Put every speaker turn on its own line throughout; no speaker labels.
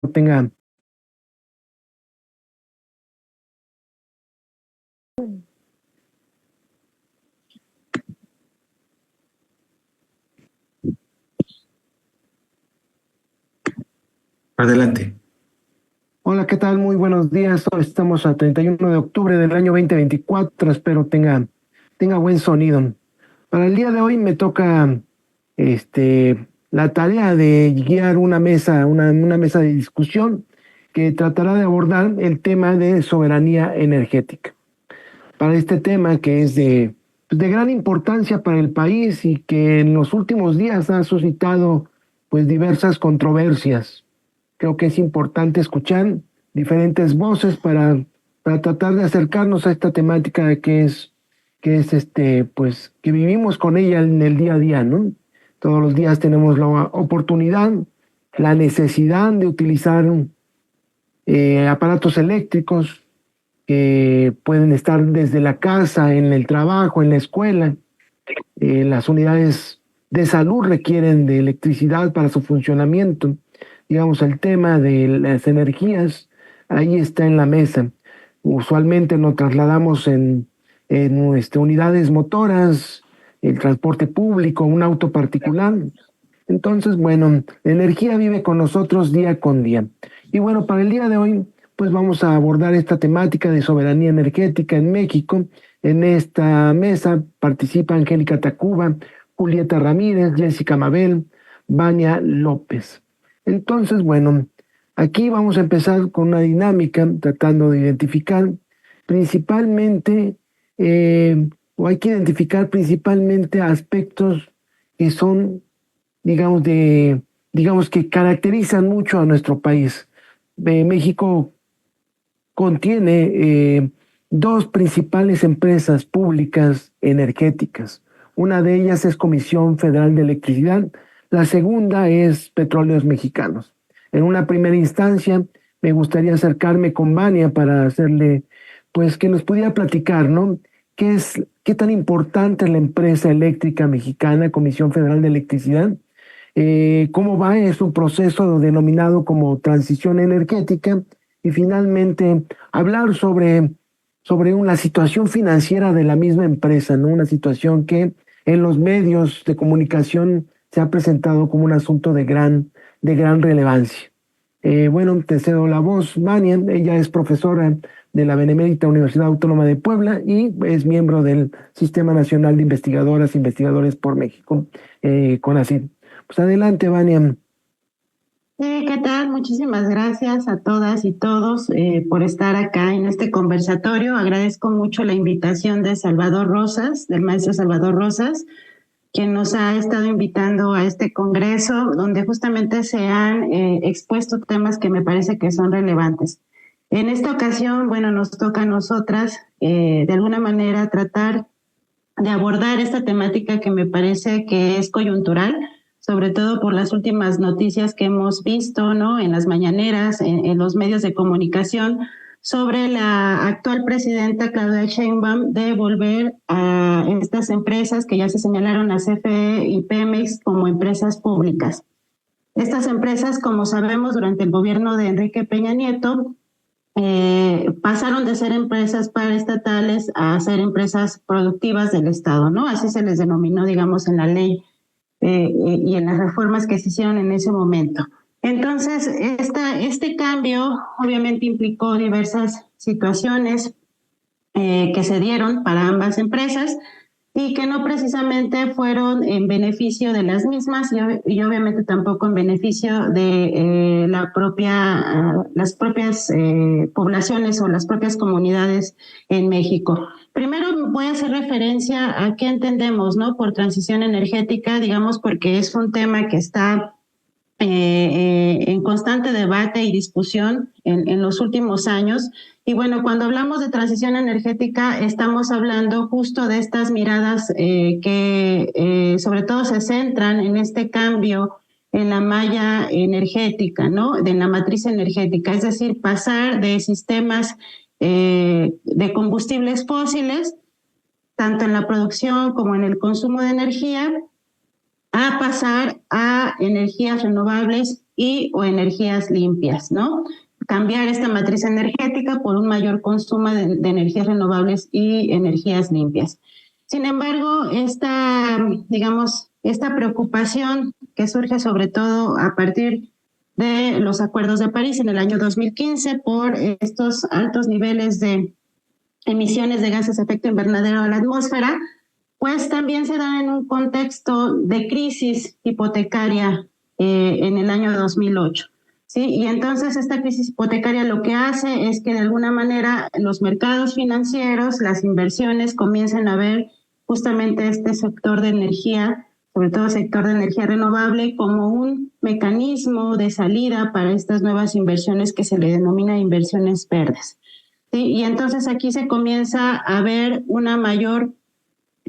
tenga.
Adelante.
Hola, ¿qué tal? Muy buenos días. Hoy estamos a 31 de octubre del año 2024. Espero tenga buen sonido. Para el día de hoy me toca la tarea de guiar una mesa de discusión que tratará de abordar el tema de soberanía energética. Para este tema que es de gran importancia para el país y que en los últimos días ha suscitado pues diversas controversias. Creo que es importante escuchar diferentes voces para tratar de acercarnos a esta temática de pues, que vivimos con ella en el día a día, ¿no? Todos los días tenemos la oportunidad, la necesidad de utilizar aparatos eléctricos que pueden estar desde la casa, en el trabajo, en la escuela. Las unidades de salud requieren de electricidad para su funcionamiento. Digamos, el tema de las energías, ahí está en la mesa. Usualmente nos trasladamos en unidades motoras, el transporte público, un auto particular. Entonces, bueno, la energía vive con nosotros día con día. Y bueno, para el día de hoy, pues vamos a abordar esta temática de soberanía energética en México. En esta mesa participa Angélica Tacuba, Julieta Ramírez, Jessica Mabel, Vania López. Entonces, bueno, aquí vamos a empezar con una dinámica tratando de identificar principalmente, o hay que identificar principalmente aspectos que son digamos que caracterizan mucho a nuestro país. México contiene dos principales empresas públicas energéticas. Una de ellas es Comisión Federal de Electricidad, la segunda es Petróleos Mexicanos. En una primera instancia, me gustaría acercarme con Vania para hacerle, pues que nos pudiera platicar, ¿no? ¿Qué tan importante es la empresa eléctrica mexicana, Comisión Federal de Electricidad? ¿Cómo va? Es un proceso denominado como transición energética y finalmente hablar sobre una situación financiera de la misma empresa, ¿no? Una situación que en los medios de comunicación se ha presentado como un asunto de gran relevancia. Bueno, te cedo la voz, Vania. Ella es profesora de la Benemérita Universidad Autónoma de Puebla y es miembro del Sistema Nacional de Investigadoras e Investigadores por México, CONACYT. Pues adelante, Vania.
¿Qué tal? Muchísimas gracias a todas y todos por estar acá en este conversatorio. Agradezco mucho la invitación de Salvador Rosas, del maestro Salvador Rosas, quien nos ha estado invitando a este congreso donde justamente se han expuesto temas que me parece que son relevantes. En esta ocasión, bueno, nos toca a nosotras de alguna manera tratar de abordar esta temática que me parece que es coyuntural, sobre todo por las últimas noticias que hemos visto, ¿no? En las mañaneras, en los medios de comunicación, sobre la actual presidenta Claudia Sheinbaum de volver a estas empresas que ya se señalaron a CFE y Pemex como empresas públicas. Estas empresas, como sabemos, durante el gobierno de Enrique Peña Nieto, pasaron de ser empresas paraestatales a ser empresas productivas del Estado, ¿no? Así se les denominó, digamos, en la ley y en las reformas que se hicieron en ese momento. Entonces, este cambio obviamente implicó diversas situaciones que se dieron para ambas empresas y que no precisamente fueron en beneficio de las mismas y obviamente tampoco en beneficio de las propias poblaciones o las propias comunidades en México. Primero voy a hacer referencia a qué entendemos, ¿no? Por transición energética, digamos, porque es un tema que está en constante debate y discusión en los últimos años. Y bueno, cuando hablamos de transición energética, estamos hablando justo de estas miradas que sobre todo se centran en este cambio en la malla energética, ¿no? De la matriz energética, es decir, pasar de sistemas de combustibles fósiles, tanto en la producción como en el consumo de energía, a pasar a energías renovables y o energías limpias, ¿no? Cambiar esta matriz energética por un mayor consumo de energías renovables y energías limpias. Sin embargo, esta preocupación que surge sobre todo a partir de los acuerdos de París en el año 2015 por estos altos niveles de emisiones de gases de efecto invernadero a la atmósfera, pues también se da en un contexto de crisis hipotecaria en el año 2008. ¿Sí? Y entonces esta crisis hipotecaria lo que hace es que de alguna manera los mercados financieros, las inversiones comienzan a ver justamente este sector de energía, sobre todo el sector de energía renovable, como un mecanismo de salida para estas nuevas inversiones que se le denomina inversiones verdes. ¿Sí? Y entonces aquí se comienza a ver una mayor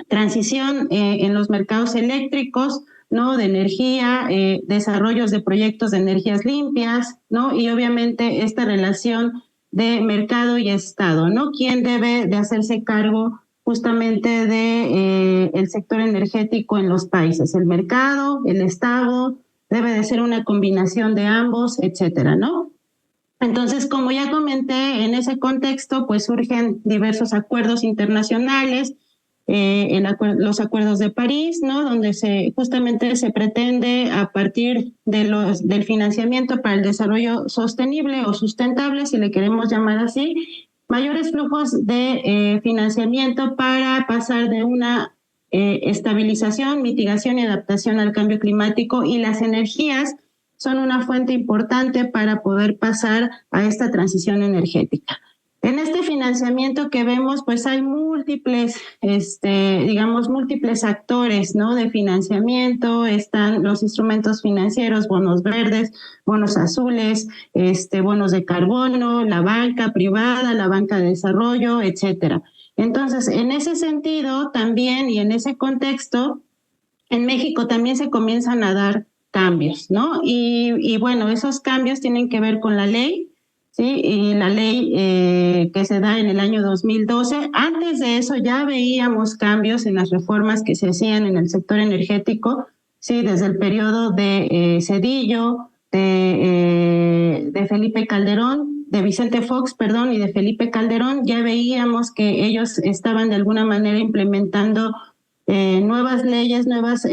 transición en los mercados eléctricos, ¿no? De energía, desarrollos de proyectos de energías limpias, ¿no? Y obviamente esta relación de mercado y Estado, ¿no? ¿Quién debe de hacerse cargo justamente de el sector energético en los países? El mercado, el Estado, debe de ser una combinación de ambos, etcétera, ¿no? Entonces, como ya comenté, en ese contexto, pues surgen diversos acuerdos internacionales, los acuerdos de París, ¿no? Donde justamente se pretende a partir del financiamiento para el desarrollo sostenible o sustentable, si le queremos llamar así, mayores flujos de financiamiento para pasar de una estabilización, mitigación y adaptación al cambio climático, y las energías son una fuente importante para poder pasar a esta transición energética. En este financiamiento que vemos, pues hay múltiples actores, ¿no? De financiamiento. Están los instrumentos financieros, bonos verdes, bonos azules, bonos de carbono, la banca privada, la banca de desarrollo, etcétera. Entonces, en ese sentido también y en ese contexto, en México también se comienzan a dar cambios, ¿no? Y bueno, esos cambios tienen que ver con la ley, ¿sí? Y la ley que se da en el año 2012. Antes de eso ya veíamos cambios en las reformas que se hacían en el sector energético, ¿sí? Desde el periodo de Zedillo, de Felipe Calderón, de Vicente Fox, perdón, y de Felipe Calderón, ya veíamos que ellos estaban de alguna manera implementando nuevas leyes, nuevas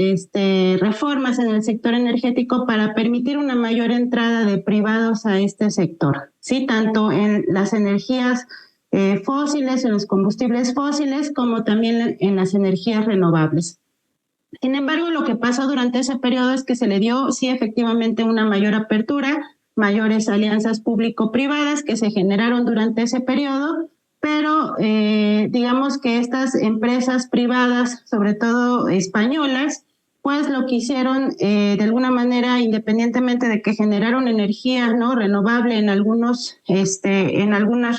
reformas en el sector energético para permitir una mayor entrada de privados a este sector, ¿sí? Tanto en las energías fósiles, en los combustibles fósiles, como también en las energías renovables. Sin embargo, lo que pasó durante ese periodo es que se le dio, sí, efectivamente, una mayor apertura, mayores alianzas público-privadas que se generaron durante ese periodo, pero digamos que estas empresas privadas, sobre todo españolas, pues lo que hicieron de alguna manera, independientemente de que generaron energía, ¿no? Renovable en algunas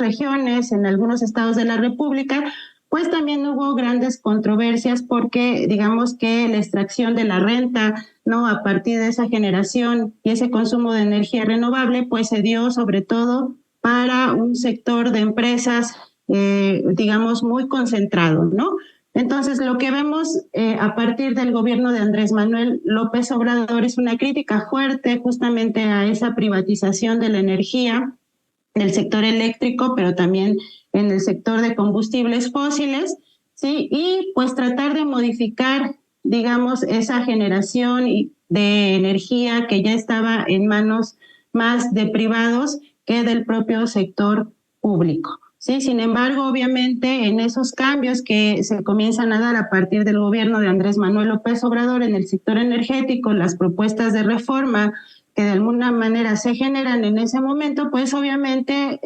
regiones, en algunos estados de la República, pues también hubo grandes controversias porque digamos que la extracción de la renta, ¿no? A partir de esa generación y ese consumo de energía renovable, pues se dio sobre todo para un sector de empresas, digamos, muy concentrado, ¿no? Entonces, lo que vemos a partir del gobierno de Andrés Manuel López Obrador es una crítica fuerte justamente a esa privatización de la energía del sector eléctrico, pero también en el sector de combustibles fósiles, ¿sí? Y pues tratar de modificar, digamos, esa generación de energía que ya estaba en manos más de privados que del propio sector público. Sí, sin embargo, obviamente, en esos cambios que se comienzan a dar a partir del gobierno de Andrés Manuel López Obrador en el sector energético, las propuestas de reforma que de alguna manera se generan en ese momento, pues obviamente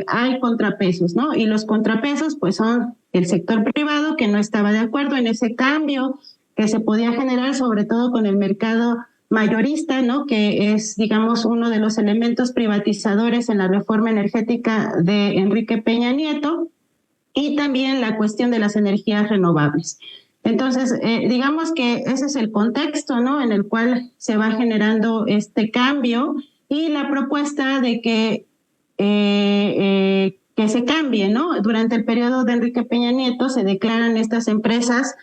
hay contrapesos, ¿no? Y los contrapesos, pues son el sector privado que no estaba de acuerdo en ese cambio que se podía generar, sobre todo con el mercado mayorista, ¿no? Que es, digamos, uno de los elementos privatizadores en la reforma energética de Enrique Peña Nieto, y también la cuestión de las energías renovables. Entonces, digamos que ese es el contexto, ¿no? En el cual se va generando este cambio y la propuesta de que se cambie, ¿no? Durante el periodo de Enrique Peña Nieto se declaran estas empresas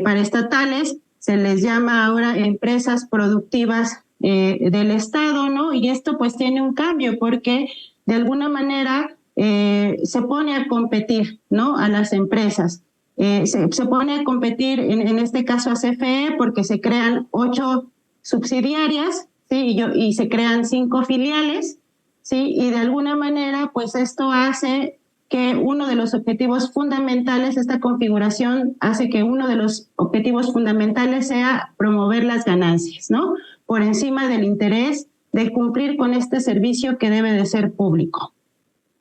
paraestatales, se les llama ahora empresas productivas del Estado, ¿no? Y esto pues tiene un cambio porque de alguna manera se pone a competir, ¿no? A las empresas. Se pone a competir, en este caso a CFE, porque se crean 8 subsidiarias, ¿sí? Y se crean 5 filiales, ¿sí? Y de alguna manera, pues esto hace que uno de los objetivos fundamentales, esta configuración hace que uno de los objetivos fundamentales sea promover las ganancias, ¿no? Por encima del interés de cumplir con este servicio que debe de ser público.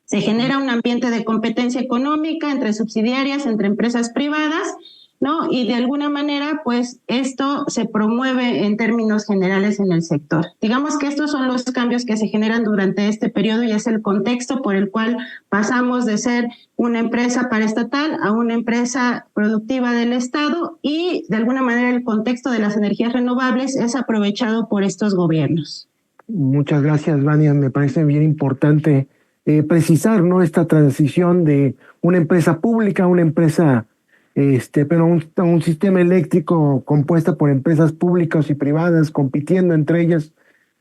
Se genera un ambiente de competencia económica entre subsidiarias, entre empresas privadas, ¿no? Y de alguna manera, pues esto se promueve en términos generales en el sector. Digamos que estos son los cambios que se generan durante este periodo y es el contexto por el cual pasamos de ser una empresa paraestatal a una empresa productiva del Estado y de alguna manera el contexto de las energías renovables es aprovechado por estos gobiernos.
Muchas gracias, Vania. Me parece bien importante precisar, ¿no?, esta transición de una empresa pública a una empresa, pero un sistema eléctrico compuesta por empresas públicas y privadas compitiendo entre ellas.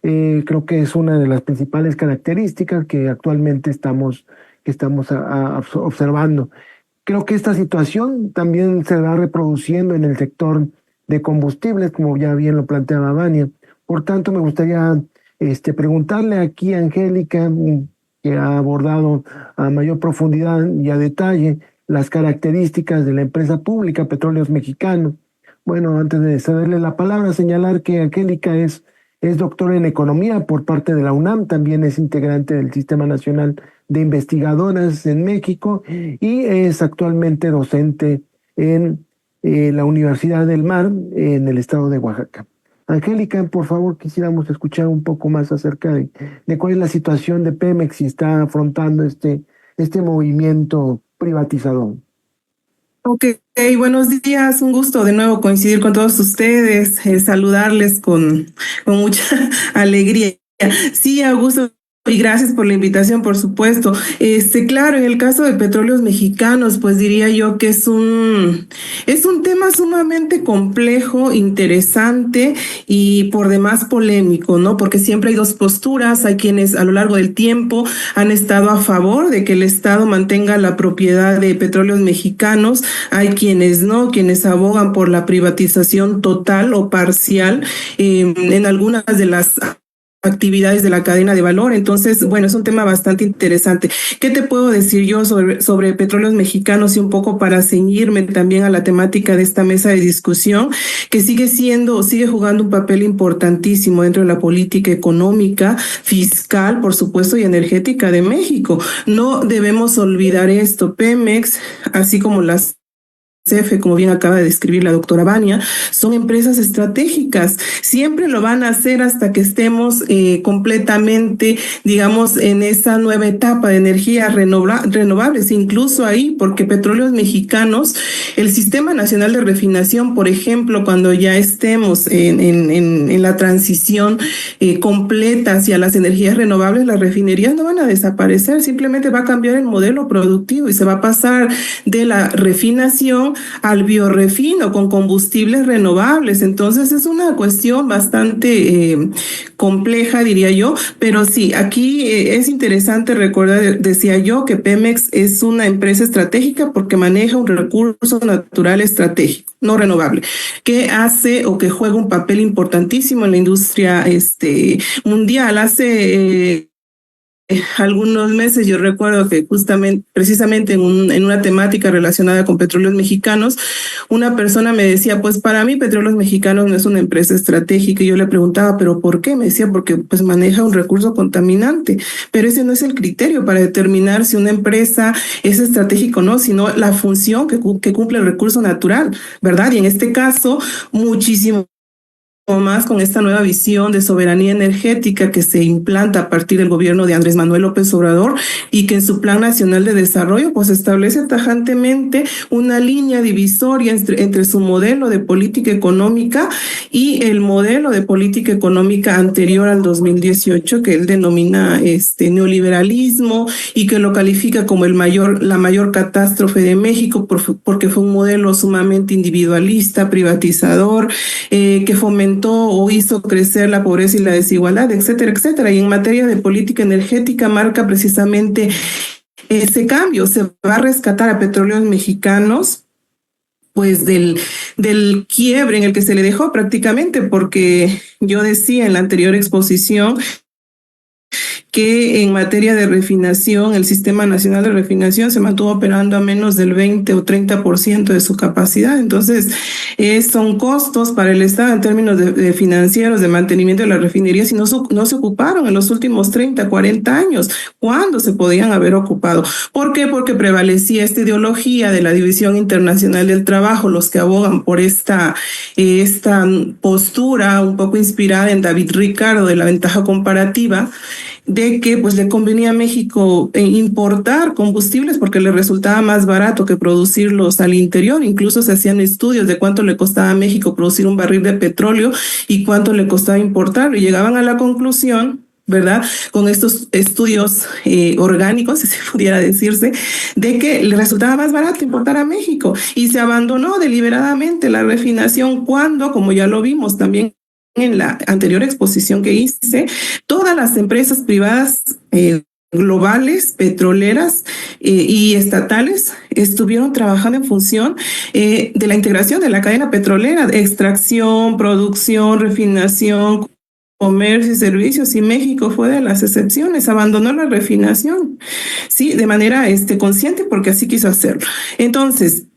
Creo que es una de las principales características que actualmente estamos observando. Creo que esta situación también se va reproduciendo en el sector de combustibles, como ya bien lo planteaba Vania. Por tanto, me gustaría preguntarle aquí a Angélica, que ha abordado a mayor profundidad y a detalle las características de la empresa pública Petróleos Mexicanos. Bueno, antes de cederle la palabra, señalar que Angélica es doctora en Economía por parte de la UNAM, también es integrante del Sistema Nacional de Investigadoras en México y es actualmente docente en la Universidad del Mar en el estado de Oaxaca. Angélica, por favor, quisiéramos escuchar un poco más acerca de cuál es la situación de Pemex y está afrontando este movimiento privatizador.
Ok, buenos días, un gusto de nuevo coincidir con todos ustedes, saludarles con mucha alegría. Sí, Augusto, y gracias por la invitación, por supuesto. Claro, en el caso de Petróleos Mexicanos, pues diría yo que es un tema sumamente complejo, interesante y por demás polémico, ¿no? Porque siempre hay dos posturas, hay quienes a lo largo del tiempo han estado a favor de que el Estado mantenga la propiedad de Petróleos Mexicanos, hay quienes no, quienes abogan por la privatización total o parcial en algunas de las actividades de la cadena de valor. Entonces, bueno, es un tema bastante interesante. ¿Qué te puedo decir yo sobre Petróleos Mexicanos y un poco para ceñirme también a la temática de esta mesa de discusión, que sigue jugando un papel importantísimo dentro de la política económica, fiscal, por supuesto, y energética de México? No debemos olvidar esto. Pemex, así como las CFE, como bien acaba de describir la doctora Vania, son empresas estratégicas. Siempre lo van a hacer hasta que estemos completamente, digamos, en esa nueva etapa de energías renovables, incluso ahí, porque Petróleos Mexicanos, el Sistema Nacional de Refinación, por ejemplo, cuando ya estemos en la transición completa hacia las energías renovables, las refinerías no van a desaparecer, simplemente va a cambiar el modelo productivo y se va a pasar de la refinación al biorrefino con combustibles renovables. Entonces es una cuestión bastante compleja, diría yo, pero sí, aquí es interesante recordar, decía yo, que Pemex es una empresa estratégica porque maneja un recurso natural estratégico, no renovable, que hace o que juega un papel importantísimo en la industria mundial. Hace algunos meses yo recuerdo que precisamente en una temática relacionada con Petróleos Mexicanos, una persona me decía, pues para mí Petróleos Mexicanos no es una empresa estratégica, y yo le preguntaba, ¿pero por qué? Me decía, porque pues maneja un recurso contaminante, pero ese no es el criterio para determinar si una empresa es estratégica o no, sino la función que cumple el recurso natural, ¿verdad? Y en este caso, muchísimo más con esta nueva visión de soberanía energética que se implanta a partir del gobierno de Andrés Manuel López Obrador y que en su Plan Nacional de Desarrollo pues establece tajantemente una línea divisoria entre su modelo de política económica y el modelo de política económica anterior al 2018, que él denomina neoliberalismo y que lo califica como la mayor catástrofe de México porque fue un modelo sumamente individualista, privatizador, que fomentó aumentó o hizo crecer la pobreza y la desigualdad, etcétera, etcétera. Y en materia de política energética marca precisamente ese cambio. Se va a rescatar a Petróleos Mexicanos pues del quiebre en el que se le dejó prácticamente, porque yo decía en la anterior exposición que en materia de refinación, el Sistema Nacional de Refinación se mantuvo operando a menos del 20 o 30% de su capacidad. Entonces, son costos para el Estado en términos de financieros, de mantenimiento de las refinerías, y no se ocuparon en los últimos 30, 40 años, cuando se podían haber ocupado. ¿Por qué? Porque prevalecía esta ideología de la División Internacional del Trabajo, los que abogan por esta postura un poco inspirada en David Ricardo de la ventaja comparativa, de que pues le convenía a México importar combustibles porque le resultaba más barato que producirlos al interior. Incluso se hacían estudios de cuánto le costaba a México producir un barril de petróleo y cuánto le costaba importarlo, y llegaban a la conclusión, ¿verdad?, con estos estudios orgánicos, si se pudiera decirse, de que le resultaba más barato importar a México, y se abandonó deliberadamente la refinación cuando, como ya lo vimos también en la anterior exposición que hice, todas las empresas privadas globales, petroleras y estatales estuvieron trabajando en función de la integración de la cadena petrolera, extracción, producción, refinación, comercio y servicios, y México fue de las excepciones, abandonó la refinación, sí, de manera consciente, porque así quiso hacerlo. Entonces,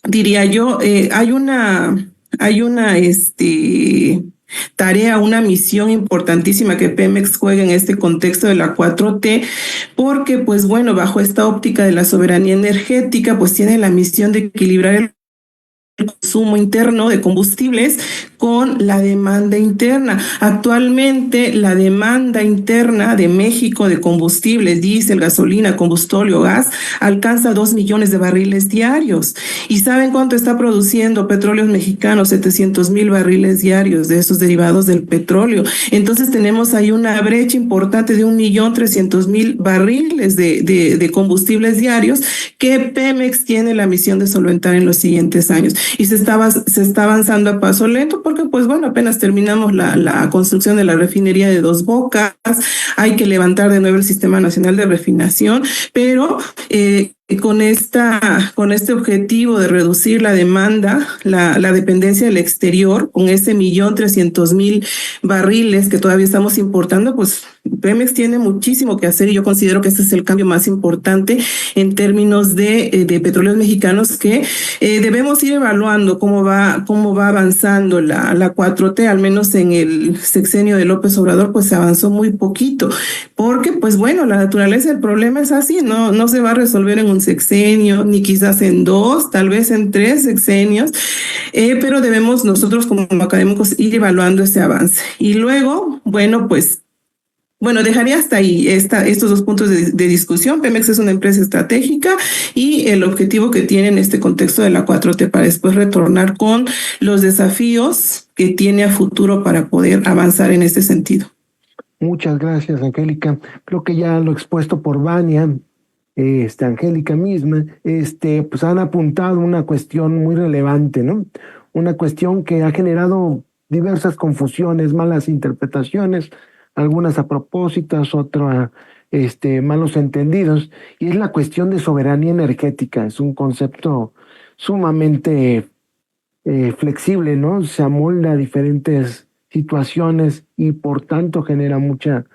diría yo, hay una tarea, una misión importantísima que Pemex juega en este contexto de la 4T, porque pues bueno, bajo esta óptica de la soberanía energética, pues tiene la misión de equilibrar el consumo interno de combustibles con la demanda interna. Actualmente la demanda interna de México de combustibles, diésel, gasolina, combustóleo, gas, alcanza 2 millones de barriles diarios. ¿Y saben cuánto está produciendo Petróleos Mexicanos? 700,000 barriles diarios de esos derivados del petróleo. Entonces tenemos ahí una brecha importante de 1,300,000 barriles de combustibles diarios que Pemex tiene la misión de solventar en los siguientes años. Y se está avanzando a paso lento porque, pues bueno, apenas terminamos la construcción de la refinería de Dos Bocas, hay que levantar de nuevo el Sistema Nacional de Refinación, pero con este objetivo de reducir la demanda, la dependencia del exterior, con ese 1,300,000 barriles que todavía estamos importando, pues Pemex tiene muchísimo que hacer, y yo considero que este es el cambio más importante en términos de Petróleos Mexicanos, que debemos ir evaluando cómo va avanzando la 4T. Al menos en el sexenio de López Obrador pues se avanzó muy poquito, porque pues bueno, la naturaleza del problema es así, no se va a resolver en un sexenio, ni quizás en 2, tal vez en 3 sexenios, pero debemos nosotros como académicos ir evaluando ese avance. Y luego, dejaría hasta ahí estos 2 puntos de discusión. Pemex es una empresa estratégica, y el objetivo que tiene en este contexto de la 4T, para después retornar con los desafíos que tiene a futuro para poder avanzar en este sentido.
Muchas gracias, Angélica. Creo que ya lo expuesto por Vania, Angélica misma, pues han apuntado una cuestión muy relevante, ¿no? Una cuestión que ha generado diversas confusiones, malas interpretaciones, algunas a propósito, otras malos entendidos, y es la cuestión de soberanía energética. Es un concepto sumamente flexible, ¿no? Se amolda a diferentes situaciones y por tanto genera mucha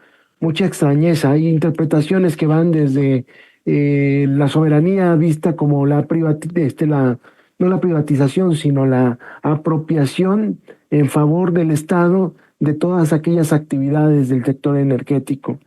extrañeza. Hay interpretaciones que van desde la soberanía vista como no la privatización, sino la apropiación en favor del Estado de todas aquellas actividades del sector energético,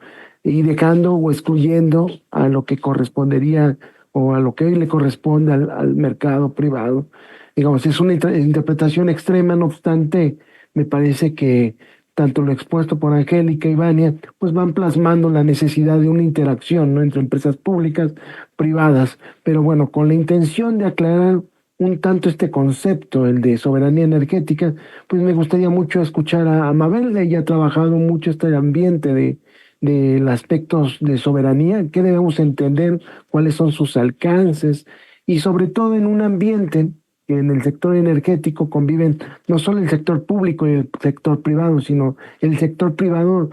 y dejando o excluyendo a lo que correspondería o a lo que hoy le corresponde al mercado privado. Digamos, es una interpretación extrema. No obstante, me parece que tanto lo expuesto por Angélica y Vania, pues van plasmando la necesidad de una interacción, ¿no?, entre empresas públicas, privadas, pero bueno, con la intención de aclarar un tanto este concepto, el de soberanía energética, pues me gustaría mucho escuchar a Mabel. Ella ha trabajado mucho este ambiente de los aspectos de soberanía, qué debemos entender, cuáles son sus alcances, y sobre todo en un ambiente que en el sector energético conviven no solo el sector público y el sector privado, sino el sector privado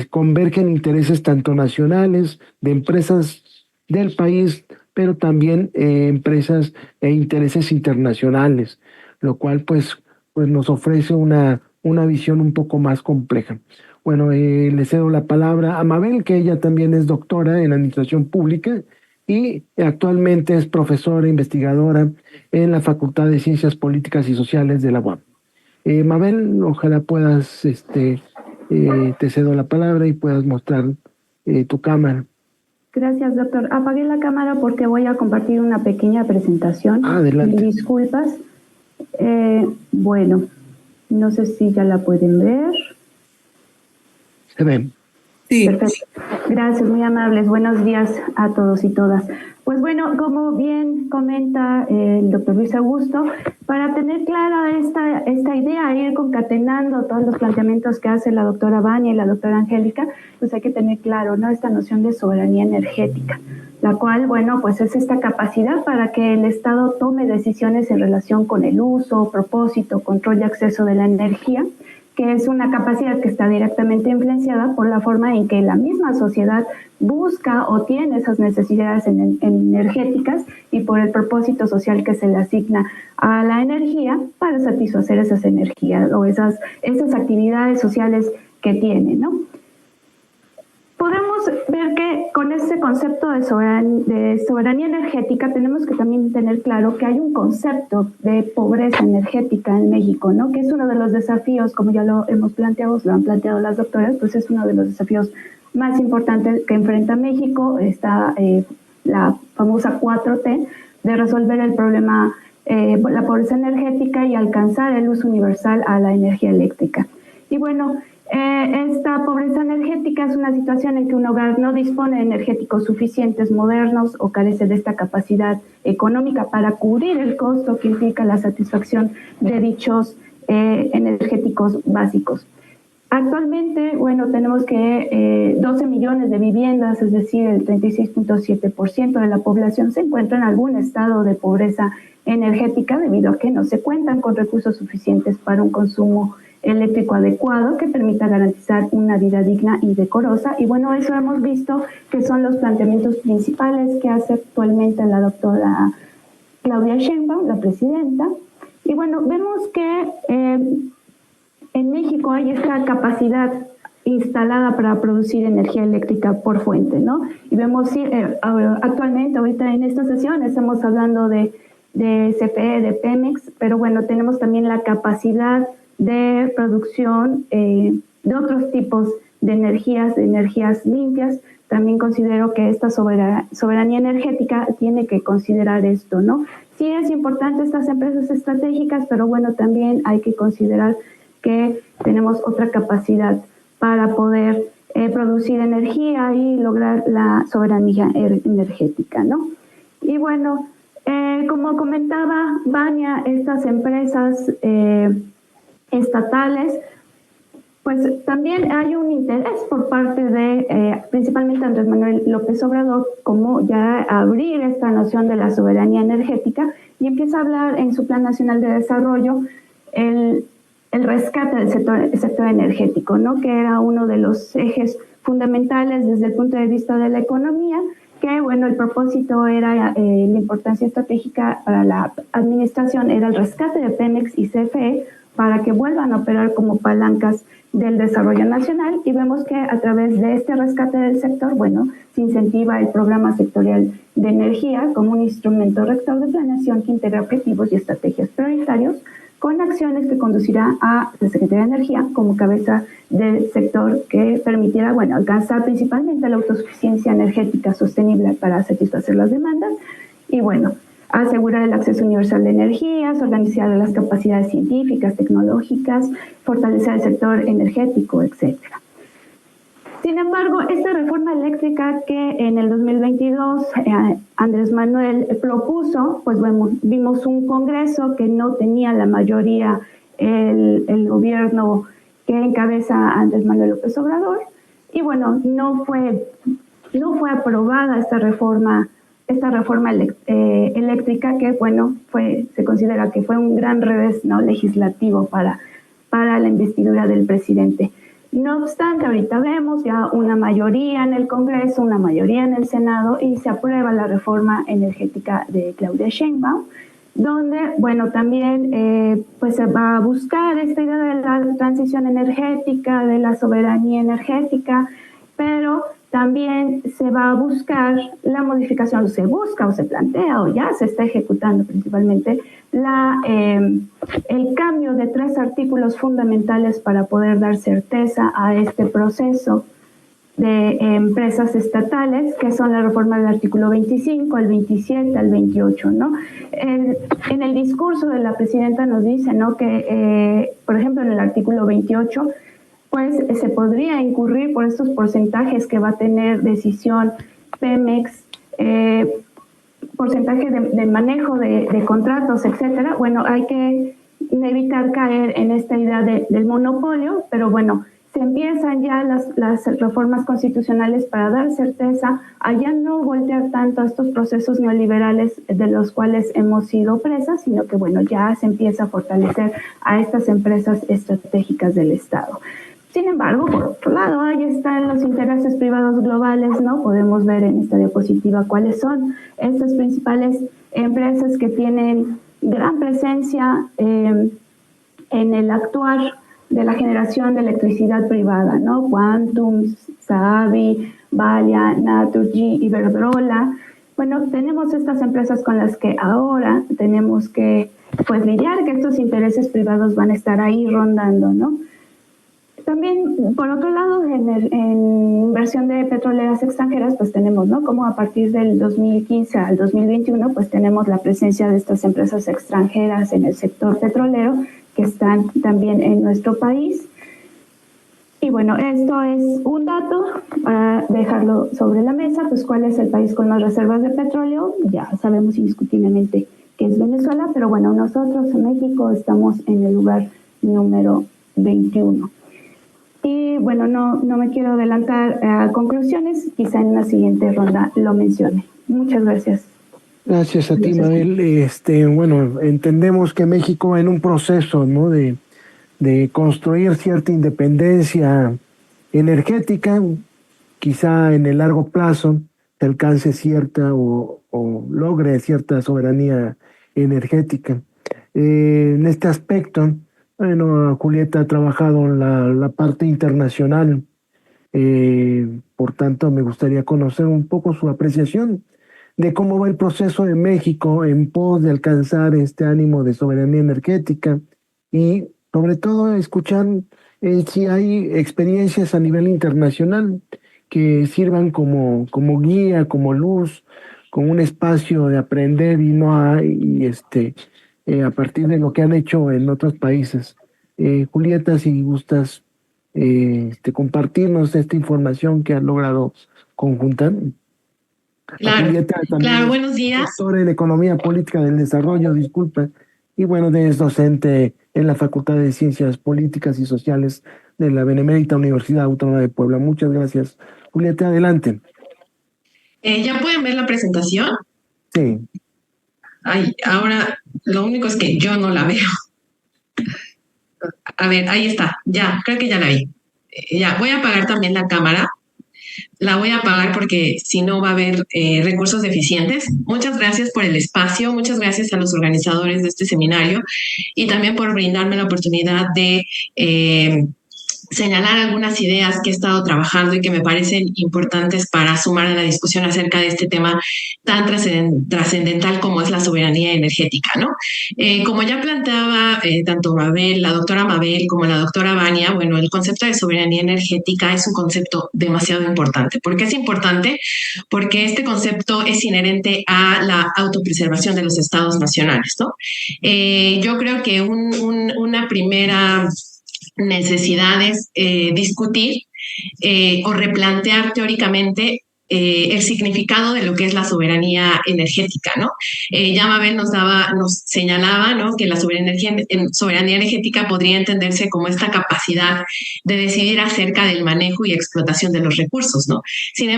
convergen intereses tanto nacionales, de empresas del país, pero también empresas e intereses internacionales, lo cual pues nos ofrece una visión un poco más compleja. Bueno, le cedo la palabra a Mabel, que ella también es doctora en Administración Pública y actualmente es profesora investigadora en la Facultad de Ciencias Políticas y Sociales de la UAM. Mabel, ojalá puedas, te cedo la palabra y puedas mostrar tu cámara.
Gracias, doctor. Apagué la cámara porque voy a compartir una pequeña presentación.
Adelante.
Disculpas. Bueno, no sé si ya la pueden ver.
Se ven.
Sí.
Perfecto. Gracias, muy amables. Buenos días a todos y todas. Pues bueno, como bien comenta el doctor Luis Augusto, para tener clara esta idea, ir concatenando todos los planteamientos que hace la doctora Vania y la doctora Angélica, pues hay que tener claro, ¿no?, esta noción de soberanía energética, la cual, bueno, pues es esta capacidad para que el Estado tome decisiones en relación con el uso, propósito, control y acceso de la energía, que es una capacidad que está directamente influenciada por la forma en que la misma sociedad busca o tiene esas necesidades energéticas y por el propósito social que se le asigna a la energía para satisfacer esas energías o esas actividades sociales que tiene, ¿no? Podemos ver que con este concepto de soberanía energética tenemos que también tener claro que hay un concepto de pobreza energética en México, ¿no?, que es uno de los desafíos, como ya lo hemos planteado, lo han planteado las doctoras, pues es uno de los desafíos más importantes que enfrenta México. Está la famosa 4T de resolver el problema, la pobreza energética y alcanzar el uso universal a la energía eléctrica. Y bueno, esta pobreza energética es una situación en que un hogar no dispone de energéticos suficientes modernos o carece de esta capacidad económica para cubrir el costo que implica la satisfacción de dichos energéticos básicos. Actualmente, bueno, tenemos que 12 millones de viviendas, es decir, el 36.7% de la población se encuentra en algún estado de pobreza energética debido a que no se cuentan con recursos suficientes para un consumo eléctrico adecuado que permita garantizar una vida digna y decorosa. Y bueno, eso hemos visto que son los planteamientos principales que hace actualmente la doctora Claudia Sheinbaum, la presidenta. Y bueno, vemos que en México hay esta capacidad instalada para producir energía eléctrica por fuente, ¿no? Y vemos actualmente, ahorita en esta sesión, estamos hablando de CFE, de Pemex, pero bueno, tenemos también la capacidad de producción de otros tipos de energías limpias. También considero que esta soberanía energética tiene que considerar esto, ¿no? Sí es importante estas empresas estratégicas, pero bueno, también hay que considerar que tenemos otra capacidad para poder producir energía y lograr la soberanía energética, ¿no? Y bueno, como comentaba Vania, estas empresas estatales, pues también hay un interés por parte de principalmente Andrés Manuel López Obrador, como ya abrir esta noción de la soberanía energética, y empieza a hablar en su Plan Nacional de Desarrollo el rescate del sector energético, ¿no?, que era uno de los ejes fundamentales desde el punto de vista de la economía, que bueno, el propósito era la importancia estratégica para la administración, era el rescate de Pemex y CFE para que vuelvan a operar como palancas del desarrollo nacional. Y vemos que a través de este rescate del sector, bueno, se incentiva el programa sectorial de energía como un instrumento rector de planeación que integra objetivos y estrategias prioritarios con acciones que conducirá a la Secretaría de Energía como cabeza del sector, que permitirá, bueno, alcanzar principalmente la autosuficiencia energética sostenible para satisfacer las demandas y, bueno, asegurar el acceso universal de energías, organizar las capacidades científicas, tecnológicas, fortalecer el sector energético, etcétera. Sin embargo, esta reforma eléctrica que en el 2022 Andrés Manuel propuso, pues bueno, vimos un Congreso que no tenía la mayoría el gobierno que encabeza Andrés Manuel López Obrador, y bueno, no fue aprobada esta reforma esta reforma eléctrica que, bueno, se considera que fue un gran revés, ¿no?, legislativo para la investidura del presidente. No obstante, ahorita vemos ya una mayoría en el Congreso, una mayoría en el Senado, y se aprueba la reforma energética de Claudia Sheinbaum, donde, bueno, también pues se va a buscar esta idea de la transición energética, de la soberanía energética, pero también se va a buscar la modificación, se busca o se plantea o ya se está ejecutando principalmente el cambio de 3 artículos fundamentales para poder dar certeza a este proceso de empresas estatales, que son la reforma del artículo 25, el 27, el 28, ¿no? En el discurso de la presidenta nos dice, ¿no?, que, por ejemplo, en el artículo 28, pues se podría incurrir por estos porcentajes que va a tener decisión Pemex, porcentaje de manejo de contratos, etcétera. Bueno, hay que evitar caer en esta idea del monopolio, pero bueno, se empiezan ya las reformas constitucionales para dar certeza a ya no voltear tanto a estos procesos neoliberales de los cuales hemos sido presas, sino que, bueno, ya se empieza a fortalecer a estas empresas estratégicas del Estado. Sin embargo, por otro lado, ahí están los intereses privados globales, ¿no? Podemos ver en esta diapositiva cuáles son estas principales empresas que tienen gran presencia en el actuar de la generación de electricidad privada, ¿no? Quantum, Saabi, Valia, Naturgy, Iberdrola. Bueno, tenemos estas empresas con las que ahora tenemos que, pues, lidiar, que estos intereses privados van a estar ahí rondando, ¿no? También, por otro lado, en inversión de petroleras extranjeras, pues tenemos, ¿no?, como a partir del 2015 al 2021, pues tenemos la presencia de estas empresas extranjeras en el sector petrolero que están también en nuestro país. Y bueno, esto es un dato para dejarlo sobre la mesa. Pues, ¿cuál es el país con más reservas de petróleo? Ya sabemos indiscutiblemente que es Venezuela, pero bueno, nosotros en México estamos en el lugar número 21. Y bueno, no me quiero adelantar a conclusiones, quizá en la siguiente ronda lo mencione. Muchas gracias.
Gracias a ti, Mabel. Bueno, entendemos que México en un proceso, ¿no?, de construir cierta independencia energética, quizá en el largo plazo se alcance cierta o logre cierta soberanía energética. En este aspecto, bueno, Julieta ha trabajado en la parte internacional, por tanto me gustaría conocer un poco su apreciación de cómo va el proceso de México en pos de alcanzar este ánimo de soberanía energética y sobre todo escuchar si hay experiencias a nivel internacional que sirvan como guía, como luz, como un espacio de aprender a partir de lo que han hecho en otros países. Julieta, si gustas compartirnos esta información que han logrado conjuntar.
Claro,
Julieta también
claro, buenos días.
Doctora en Economía Política del Desarrollo, disculpa, y bueno, es docente en la Facultad de Ciencias Políticas y Sociales de la Benemérita Universidad Autónoma de Puebla. Muchas gracias. Julieta, adelante.
¿Ya pueden ver la presentación?
Sí.
Ay, ahora lo único es que yo no la veo. A ver, ahí está, ya, creo que ya la vi. Ya, voy a apagar también la cámara. La voy a apagar porque si no va a haber recursos deficientes. Muchas gracias por el espacio, muchas gracias a los organizadores de este seminario y también por brindarme la oportunidad de señalar algunas ideas que he estado trabajando y que me parecen importantes para sumar a la discusión acerca de este tema tan trascendental como es la soberanía energética, ¿no? Como ya planteaba tanto Mabel, la doctora Mabel como la doctora Vania, bueno, el concepto de soberanía energética es un concepto demasiado importante. ¿Por qué es importante? Porque este concepto es inherente a la autopreservación de los estados nacionales, ¿no? Yo creo que una primera necesidad es discutir o replantear teóricamente el significado de lo que es la soberanía energética, ¿no? Ya Mabel nos señalaba, ¿no?, que la soberanía energética podría entenderse como esta capacidad de decidir acerca del manejo y explotación de los recursos, ¿no? Sin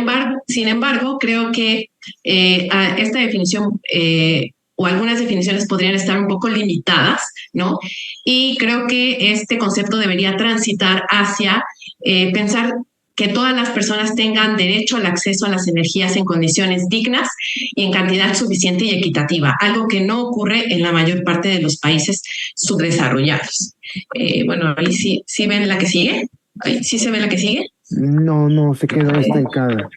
embargo, creo que esta definición o algunas definiciones podrían estar un poco limitadas, ¿no? Y creo que este concepto debería transitar hacia pensar que todas las personas tengan derecho al acceso a las energías en condiciones dignas y en cantidad suficiente y equitativa, algo que no ocurre en la mayor parte de los países subdesarrollados. Bueno, ahí sí ven la que sigue. Ahí, ¿sí se ve la que sigue?
No, se quedó estancada.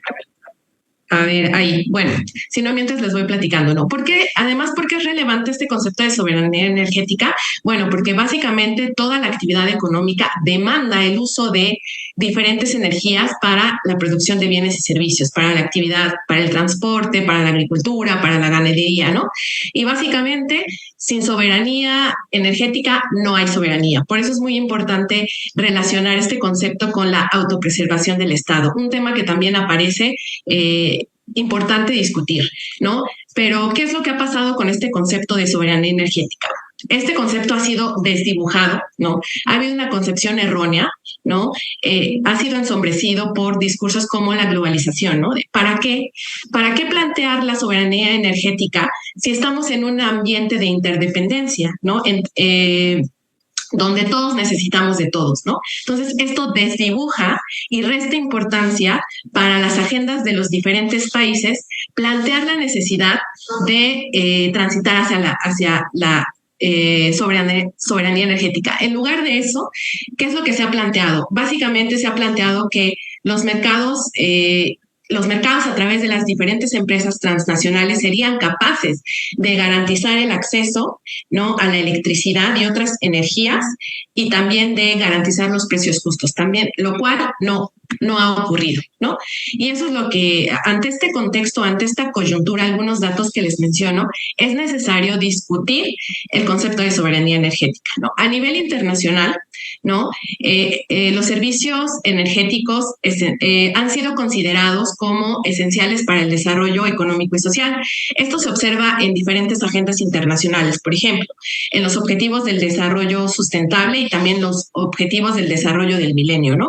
A ver, ahí, bueno, si no, mientras les voy platicando, ¿no? ¿Por qué es relevante este concepto de soberanía energética? Bueno, porque básicamente toda la actividad económica demanda el uso de diferentes energías para la producción de bienes y servicios, para la actividad, para el transporte, para la agricultura, para la ganadería, ¿no? Y básicamente, sin soberanía energética no hay soberanía. Por eso es muy importante relacionar este concepto con la autopreservación del Estado, un tema que también aparece importante discutir, ¿no? Pero, ¿qué es lo que ha pasado con este concepto de soberanía energética? Este concepto ha sido desdibujado, ¿no? Ha habido una concepción errónea, ¿no? Ha sido ensombrecido por discursos como la globalización, ¿no? ¿Para qué plantear la soberanía energética si estamos en un ambiente de interdependencia, ¿no? Donde todos necesitamos de todos, ¿no? Entonces, esto desdibuja y resta importancia para las agendas de los diferentes países, plantear la necesidad de transitar hacia la soberanía energética. En lugar de eso, ¿qué es lo que se ha planteado? Básicamente se ha planteado que los mercados a través de las diferentes empresas transnacionales serían capaces de garantizar el acceso, ¿no?, a la electricidad y otras energías, y también de garantizar los precios justos también, lo cual no ha ocurrido, ¿no? Y eso es lo que, ante este contexto, ante esta coyuntura, algunos datos que les menciono, es necesario discutir el concepto de soberanía energética, ¿no? A nivel internacional, ¿no? Los servicios energéticos han sido considerados como esenciales para el desarrollo económico y social. Esto se observa en diferentes agendas internacionales, por ejemplo, en los objetivos del desarrollo sustentable y también los objetivos del desarrollo del milenio, ¿no?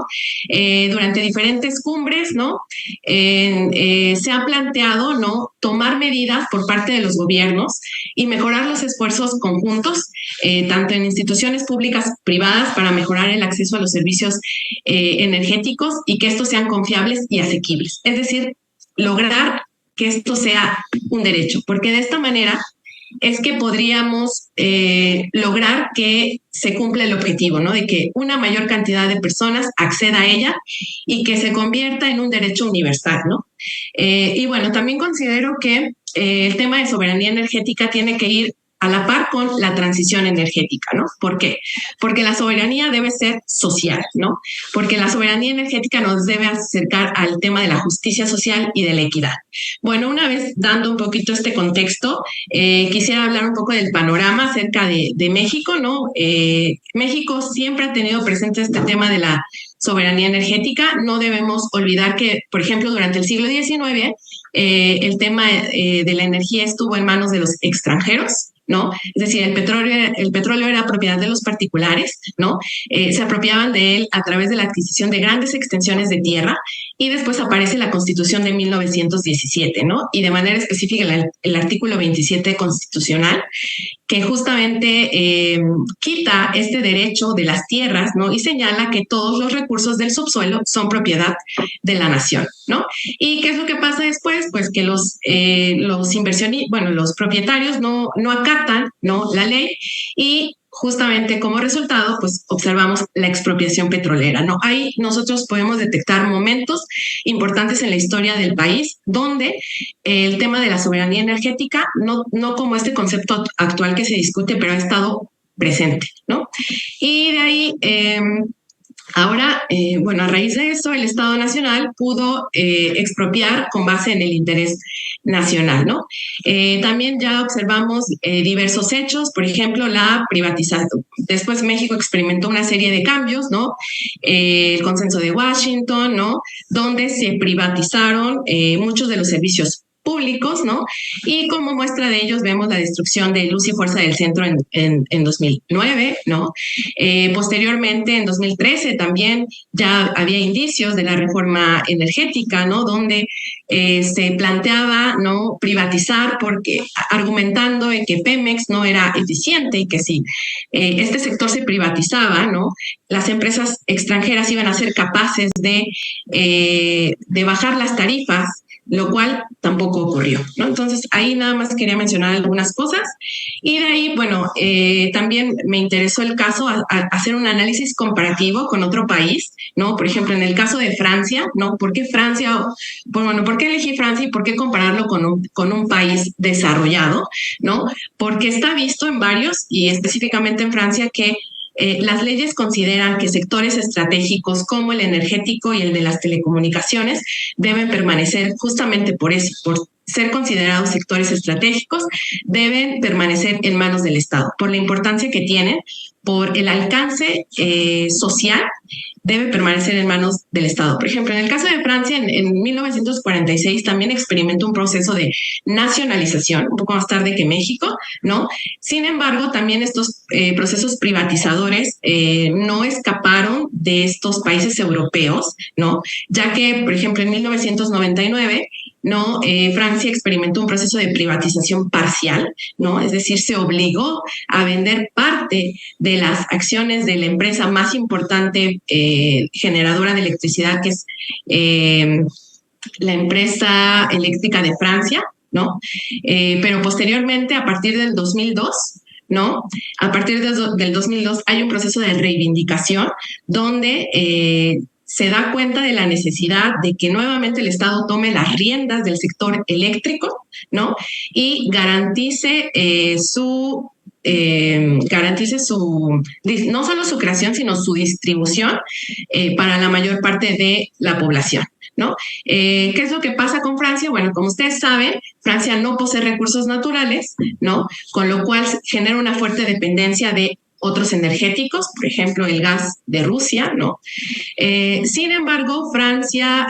Durante diferentes cumbres, ¿no? Se ha planteado, ¿no?, tomar medidas por parte de los gobiernos y mejorar los esfuerzos conjuntos, tanto en instituciones públicas privadas, para mejorar el acceso a los servicios energéticos y que estos sean confiables y asequibles. Es decir, lograr que esto sea un derecho, porque de esta manera es que podríamos lograr que se cumpla el objetivo, ¿no?, de que una mayor cantidad de personas acceda a ella y que se convierta en un derecho universal, ¿no? Y bueno, también considero que el tema de soberanía energética tiene que ir a la par con la transición energética, ¿no? ¿Por qué? Porque la soberanía debe ser social, ¿no? Porque la soberanía energética nos debe acercar al tema de la justicia social y de la equidad. Bueno, una vez dando un poquito este contexto, quisiera hablar un poco del panorama acerca de México, ¿no? México siempre ha tenido presente este tema de la soberanía energética. No debemos olvidar que, por ejemplo, durante el siglo XIX, el tema de la energía estuvo en manos de los extranjeros, ¿no? Es decir, el petróleo era propiedad de los particulares, ¿no? Se apropiaban de él a través de la adquisición de grandes extensiones de tierra, y después aparece la Constitución de 1917, ¿no? Y de manera específica el artículo 27 constitucional, que justamente quita este derecho de las tierras, ¿no? Y señala que todos los recursos del subsuelo son propiedad de la nación, ¿no? ¿Y qué es lo que pasa después? Pues que los propietarios no acatan, ¿no?, la ley, y justamente como resultado, pues observamos la expropiación petrolera, ¿no? Ahí nosotros podemos detectar momentos importantes en la historia del país donde el tema de la soberanía energética, no como este concepto actual que se discute, pero ha estado presente, ¿no? Y de ahí Ahora, bueno, a raíz de eso, el Estado Nacional pudo expropiar con base en el interés nacional, ¿no? También ya observamos diversos hechos, por ejemplo, la privatización. Después México experimentó una serie de cambios, ¿no? El consenso de Washington, ¿no? Donde se privatizaron muchos de los servicios públicos, ¿no? Y como muestra de ellos vemos la destrucción de Luz y Fuerza del Centro en 2009, ¿no? Posteriormente, en 2013 también ya había indicios de la reforma energética, ¿no? Donde se planteaba, ¿no?, privatizar, porque argumentando en que Pemex no era eficiente y que si este sector se privatizaba, ¿no?, las empresas extranjeras iban a ser capaces de bajar las tarifas, lo cual tampoco ocurrió, ¿no? Entonces, ahí nada más quería mencionar algunas cosas. Y de ahí, bueno, también me interesó el caso a hacer un análisis comparativo con otro país, ¿no? Por ejemplo, en el caso de Francia, ¿no? ¿Por qué Francia? Bueno, ¿por qué elegí Francia y por qué compararlo con un país desarrollado, ¿no? Porque está visto en varios, y específicamente en Francia, que las leyes consideran que sectores estratégicos como el energético y el de las telecomunicaciones deben permanecer justamente por eso, por ser considerados sectores estratégicos, deben permanecer en manos del Estado, por la importancia que tienen, por el alcance social, debe permanecer en manos del Estado. Por ejemplo, en el caso de Francia, en 1946 también experimentó un proceso de nacionalización, un poco más tarde que México, ¿no? Sin embargo, también estos procesos privatizadores no escaparon de estos países europeos, ¿no? Ya que, por ejemplo, en 1999, ¿no? Francia experimentó un proceso de privatización parcial, ¿no? Es decir, se obligó a vender parte de las acciones de la empresa más importante generadora de electricidad, que es la empresa eléctrica de Francia, ¿no? Pero posteriormente, a partir del 2002, ¿no? A partir del 2002 hay un proceso de reivindicación donde se da cuenta de la necesidad de que nuevamente el Estado tome las riendas del sector eléctrico, ¿no? Y garantice no solo su creación, sino su distribución para la mayor parte de la población, ¿no? ¿Qué es lo que pasa con Francia? Bueno, como ustedes saben, Francia no posee recursos naturales, ¿no? Con lo cual genera una fuerte dependencia de otros energéticos, por ejemplo, el gas de Rusia, ¿no? Sin embargo, Francia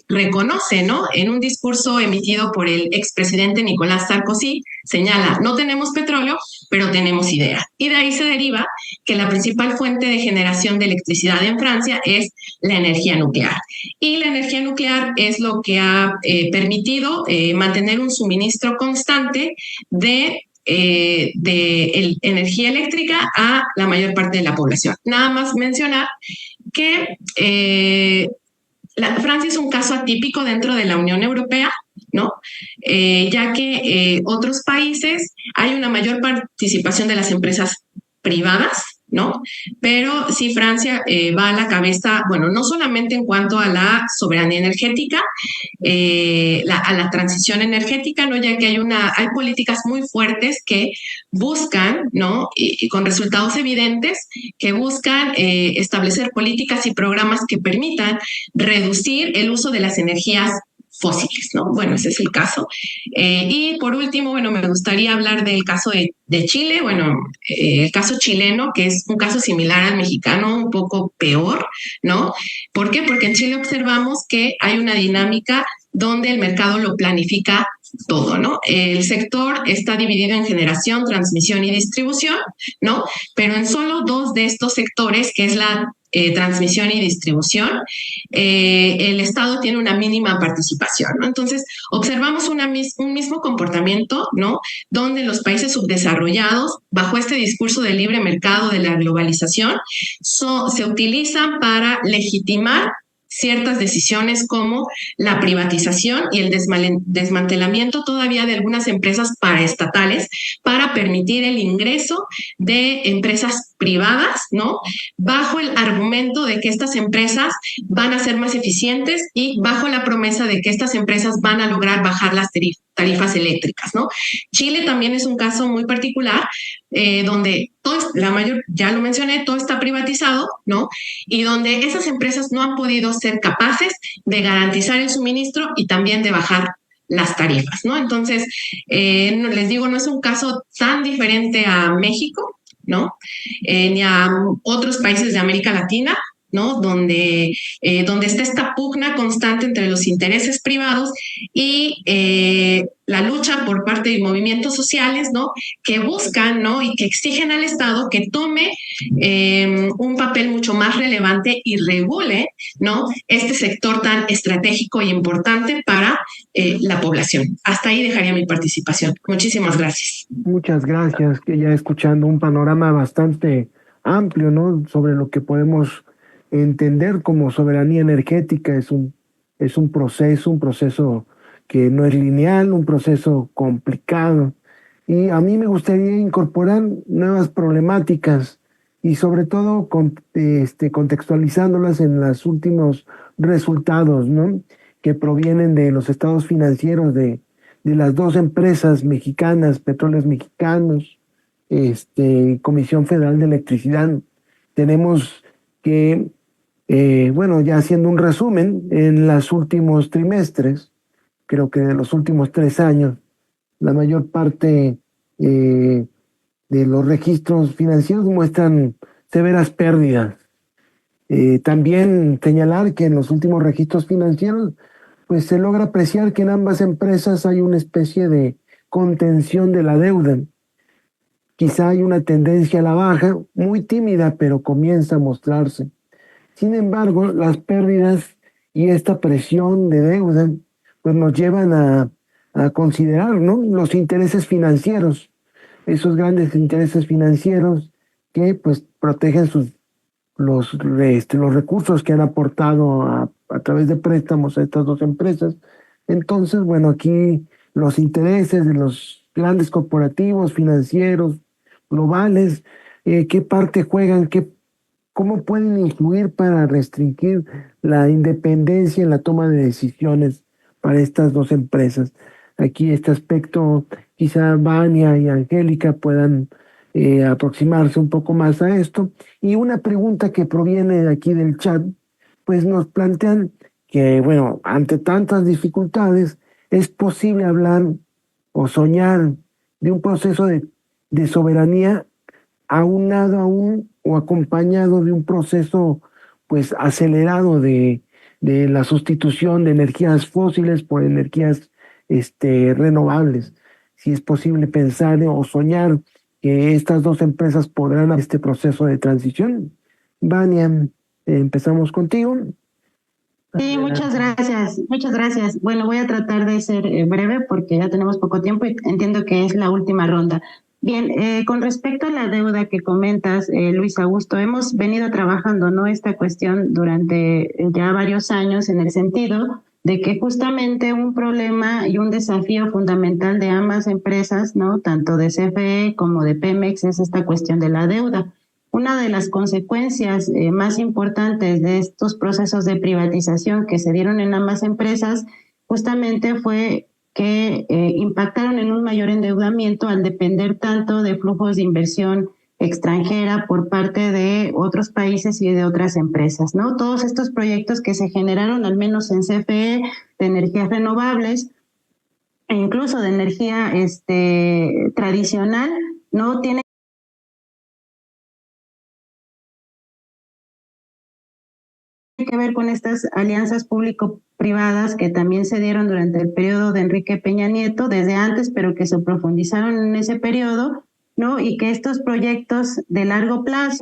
reconoce, ¿no? En un discurso emitido por el expresidente Nicolás Sarkozy, señala, no tenemos petróleo, pero tenemos idea. Y de ahí se deriva que la principal fuente de generación de electricidad en Francia es la energía nuclear. Y la energía nuclear es lo que ha permitido mantener un suministro constante de energía eléctrica a la mayor parte de la población. Nada más mencionar que Francia es un caso atípico dentro de la Unión Europea, ¿no? Ya que otros países hay una mayor participación de las empresas privadas, ¿no? Pero sí, Francia va a la cabeza, bueno, no solamente en cuanto a la soberanía energética, a la transición energética, ¿no? Ya que hay políticas muy fuertes que buscan, ¿no? Y con resultados evidentes, que buscan establecer políticas y programas que permitan reducir el uso de las energías fósiles, ¿no? Bueno, ese es el caso. Y por último, bueno, me gustaría hablar del caso de Chile, bueno, el caso chileno, que es un caso similar al mexicano, un poco peor, ¿no? ¿Por qué? Porque en Chile observamos que hay una dinámica donde el mercado lo planifica todo, ¿no? El sector está dividido en generación, transmisión y distribución, ¿no? Pero en solo dos de estos sectores, que es la transmisión y distribución, el Estado tiene una mínima participación, ¿no? Entonces, observamos un mismo comportamiento, ¿no? Donde los países subdesarrollados, bajo este discurso del libre mercado, de la globalización, se utilizan para legitimar ciertas decisiones como la privatización y el desmantelamiento todavía de algunas empresas paraestatales para para permitir el ingreso de empresas privadas, ¿no? Bajo el argumento de que estas empresas van a ser más eficientes y bajo la promesa de que estas empresas van a lograr bajar las tarifas eléctricas, ¿no? Chile también es un caso muy particular, donde ya lo mencioné, todo está privatizado, ¿no? Y donde esas empresas no han podido ser capaces de garantizar el suministro y también de bajar las tarifas, ¿no? Entonces, les digo, no es un caso tan diferente a México, ¿no? Ni a otros países de América Latina, ¿no? Donde está esta pugna constante entre los intereses privados y la lucha por parte de movimientos sociales, ¿no? Que buscan, ¿no? Y que exigen al Estado que tome un papel mucho más relevante y regule, ¿no? Este sector tan estratégico e importante para la población. Hasta ahí dejaría mi participación. Muchísimas gracias.
Muchas gracias, que ya escuchando un panorama bastante amplio, ¿no? Sobre lo que podemos entender como soberanía energética. Es un proceso que no es lineal, un proceso complicado. Y a mí me gustaría incorporar nuevas problemáticas y sobre todo contextualizándolas en los últimos resultados, ¿no? Que provienen de los estados financieros de las dos empresas mexicanas, Petróleos Mexicanos, Comisión Federal de Electricidad. Tenemos que, bueno, ya haciendo un resumen, en los últimos trimestres, creo que de los últimos 3 años, la mayor parte de los registros financieros muestran severas pérdidas. También señalar que en los últimos registros financieros pues se logra apreciar que en ambas empresas hay una especie de contención de la deuda. Quizá hay una tendencia a la baja, muy tímida, pero comienza a mostrarse. Sin embargo, las pérdidas y esta presión de deuda pues nos llevan a considerar, ¿no? Los intereses financieros, esos grandes intereses financieros que pues protegen los recursos que han aportado a través de préstamos a estas dos empresas. Entonces, bueno, aquí los intereses de los grandes corporativos financieros globales, ¿qué parte juegan? ¿Cómo pueden influir para restringir la independencia en la toma de decisiones para estas dos empresas? Aquí este aspecto, quizá Vania y Angélica puedan aproximarse un poco más a esto. Y una pregunta que proviene de aquí del chat, pues nos plantean que, bueno, ante tantas dificultades, es posible hablar o soñar de un proceso de soberanía aunado aún o acompañado de un proceso pues acelerado de la sustitución de energías fósiles por energías renovables. Si es posible pensar o soñar que estas dos empresas podrán este proceso de transición. Vania, empezamos contigo.
Sí, muchas gracias, muchas gracias. Bueno, voy a tratar de ser breve porque ya tenemos poco tiempo y entiendo que es la última ronda. Bien, con respecto a la deuda que comentas, Luis Augusto, hemos venido trabajando, ¿no? Esta cuestión durante ya varios años en el sentido de que justamente un problema y un desafío fundamental de ambas empresas, ¿no? Tanto de CFE como de Pemex, es esta cuestión de la deuda. Una de las consecuencias más importantes de estos procesos de privatización que se dieron en ambas empresas justamente fue que impactaron en un mayor endeudamiento al depender tanto de flujos de inversión extranjera por parte de otros países y de otras empresas, ¿no? Todos estos proyectos que se generaron, al menos en CFE, de energías renovables e incluso de energía tradicional, no tienen que ver con estas alianzas público-privadas que también se dieron durante el periodo de Enrique Peña Nieto, desde antes, pero que se profundizaron en ese periodo, ¿no? Y que estos proyectos de largo plazo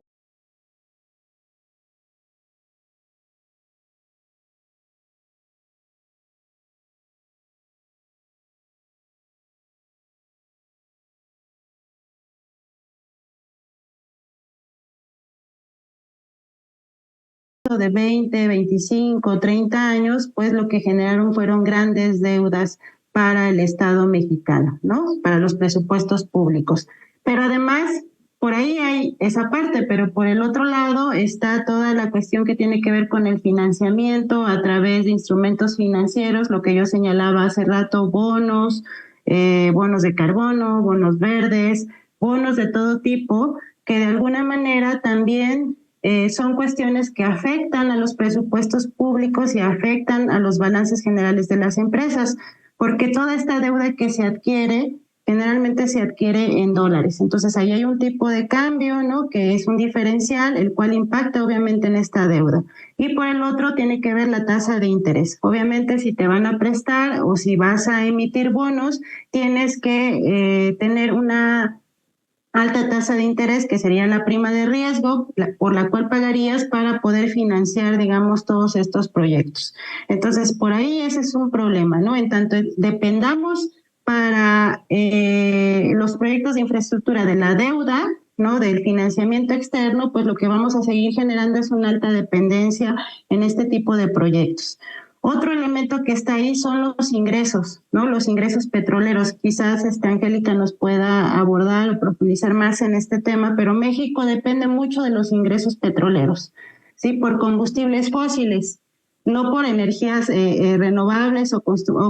de 20, 25, 30 años, pues lo que generaron fueron grandes deudas para el Estado mexicano, ¿no? Para los presupuestos públicos. Pero además, por ahí hay esa parte, pero por el otro lado está toda la cuestión que tiene que ver con el financiamiento a través de instrumentos financieros, lo que yo señalaba hace rato, bonos de carbono, bonos verdes, bonos de todo tipo, que de alguna manera también son cuestiones que afectan a los presupuestos públicos y afectan a los balances generales de las empresas, porque toda esta deuda que se adquiere generalmente se adquiere en dólares. Entonces ahí hay un tipo de cambio, ¿no? Que es un diferencial, el cual impacta obviamente en esta deuda. Y por el otro tiene que ver la tasa de interés. Obviamente si te van a prestar o si vas a emitir bonos, tienes que tener una alta tasa de interés, que sería la prima de riesgo, por la cual pagarías para poder financiar, digamos, todos estos proyectos. Entonces, por ahí ese es un problema, ¿no? En tanto dependamos para los proyectos de infraestructura de la deuda, ¿no? Del financiamiento externo, pues lo que vamos a seguir generando es una alta dependencia en este tipo de proyectos. Otro elemento que está ahí son los ingresos, ¿no? Los ingresos petroleros. Quizás Angélica nos pueda abordar o profundizar más en este tema, pero México depende mucho de los ingresos petroleros, ¿sí? Por combustibles fósiles, no por energías renovables o